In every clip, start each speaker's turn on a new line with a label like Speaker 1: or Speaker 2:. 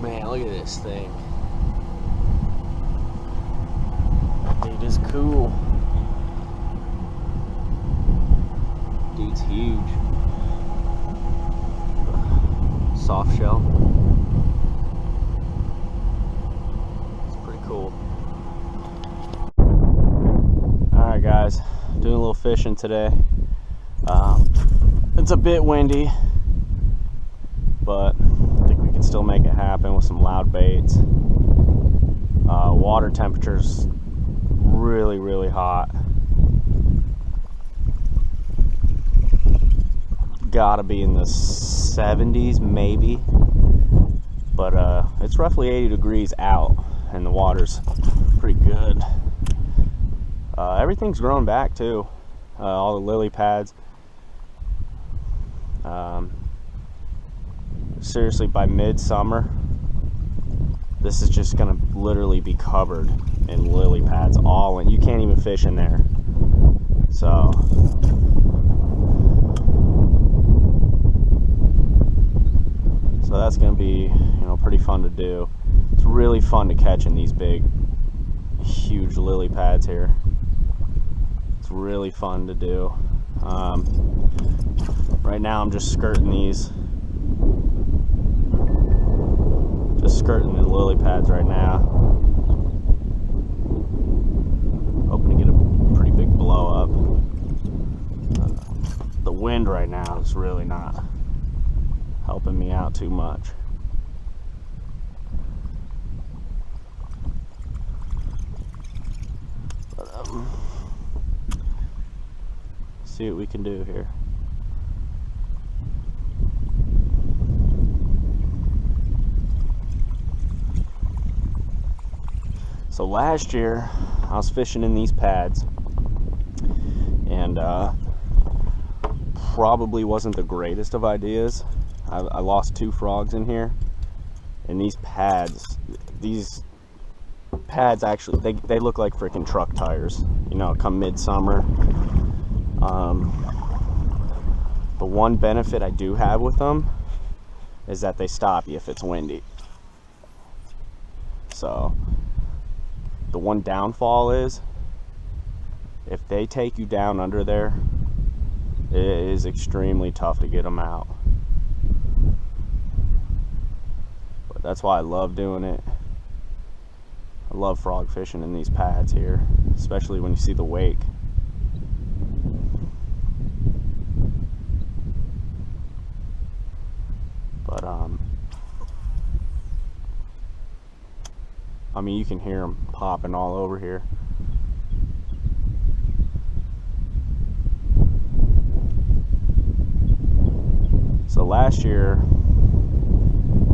Speaker 1: Man, look at this thing. Dude is cool. Dude's huge. Soft shell. It's pretty cool. Alright guys, doing a little fishing today. It's a bit windy, but I think we can still make it happen with some loud baits. Water temperature's really hot. Gotta be in the 70s maybe, but it's roughly 80 degrees out and the water's pretty good. Everything's growing back too. All the lily pads. Seriously, by midsummer, this is just gonna literally be covered in lily pads, all in. You can't even fish in there. So that's gonna be, you know, pretty fun to do. It's really fun to catch in these big, huge lily pads here. It's really fun to do. Right now I'm just skirting these. Just skirting the lily pads right now. Hoping to get a pretty big blow up. The wind right now is really not helping me out too much. But, see what we can do here. So last year I was fishing in these pads, and probably wasn't the greatest of ideas. I lost 2 frogs in here, and these pads actually they look like freaking truck tires, you know, come midsummer. The one benefit I do have with them is that they stop you if it's windy. So the one downfall is if they take you down under there, it is extremely tough to get them out. But that's why I love doing it. I love frog fishing in these pads here, especially when you see the wake. But I mean, you can hear them popping all over here. So last year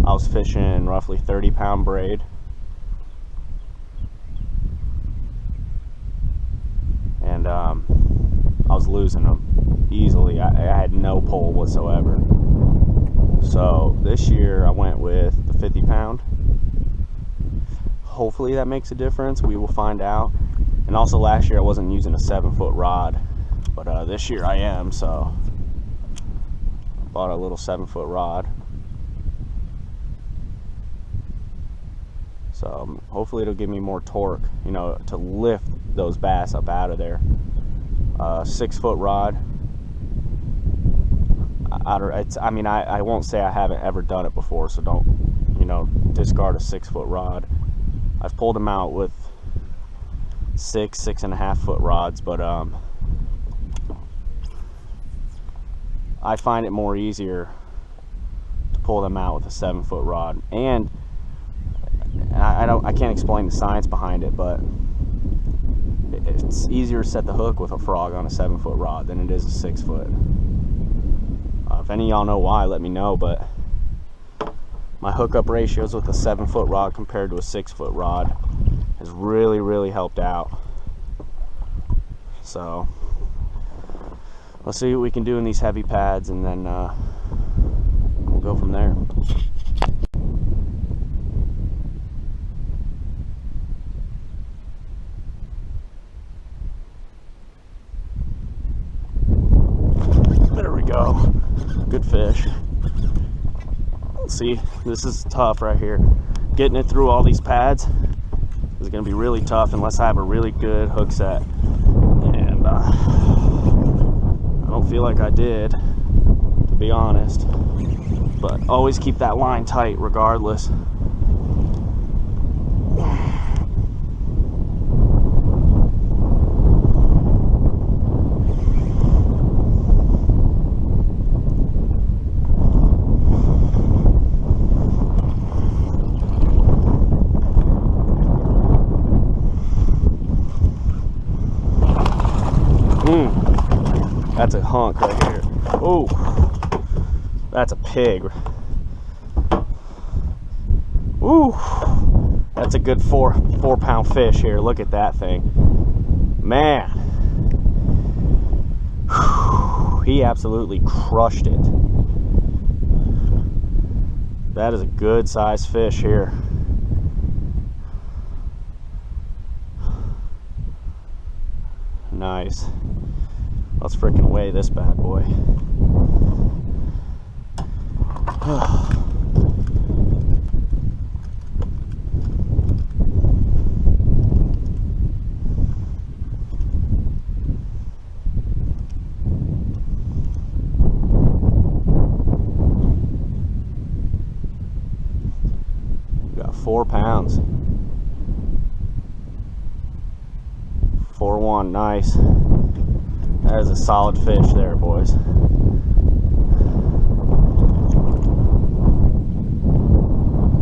Speaker 1: I was fishing roughly 30-pound braid, and I was losing them easily. I had no pull whatsoever. So this year I went with the 50-pound. Hopefully that makes a difference. We will find out. And also last year I wasn't using a 7-foot rod, but this year I am, so I bought a little 7-foot rod. So hopefully it'll give me more torque, you know, to lift those bass up out of there. 6-foot rod. I mean, I won't say I haven't ever done it before, so don't, you know, discard a 6-foot rod. I've pulled them out with 6.5-foot rods, but I find it more easier to pull them out with a 7-foot rod. And I can't explain the science behind it, but it's easier to set the hook with a frog on a 7-foot rod than it is a 6-foot. If any of y'all know why, let me know, but my hookup ratios with a 7-foot rod compared to a 6-foot rod has really helped out. So let's see what we can do in these heavy pads, and then we'll go from there. There we go. Good fish. Let's see, this is tough right here. Getting it through all these pads is going to be really tough unless I have a really good hook set. And I don't feel like I did, to be honest. But always keep that line tight regardless. That's a hunk right here. Oh, that's a pig. Ooh, that's a good four pound fish here. Look at that thing, man. He absolutely crushed it. That is a good sized fish here. Nice. Let's freaking weigh this bad boy. We got 4 pounds. 4-1, nice. That is a solid fish there, boys. There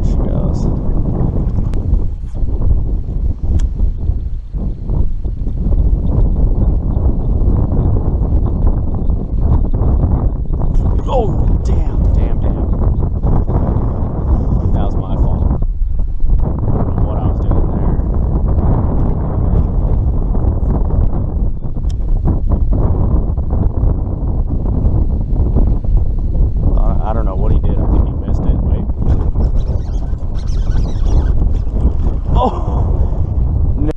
Speaker 1: she goes. Oh, damn. That was my fault. I don't know what I was doing there. I don't know what he did. I think he missed it. Wait. Oh! No.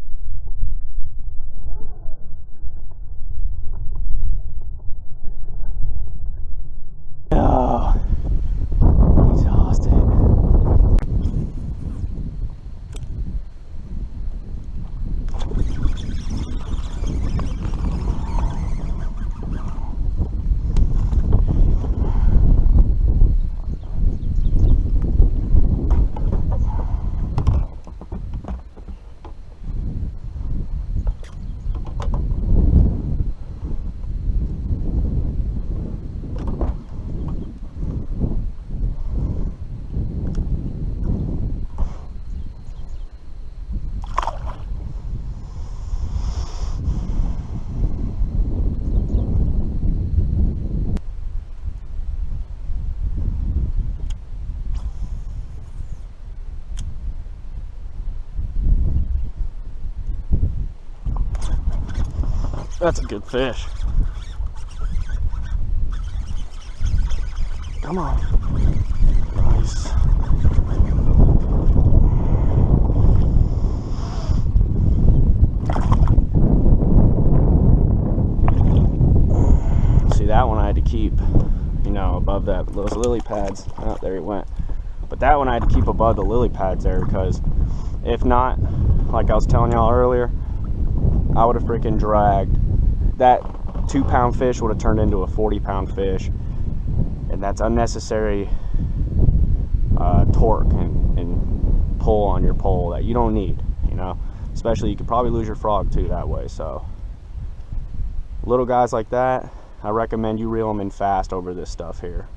Speaker 1: Oh. Exhausted. That's a good fish. Come on. Nice. See, that one I had to keep, you know, above those lily pads. Oh, there he went. But that one I had to keep above the lily pads there, because if not, like I was telling y'all earlier, I would have freaking dragged. That 2 pound fish would have turned into a 40 pound fish, and that's unnecessary torque and pull on your pole that you don't need, you know. Especially, you could probably lose your frog too that way. So little guys like that, I recommend you reel them in fast over this stuff here.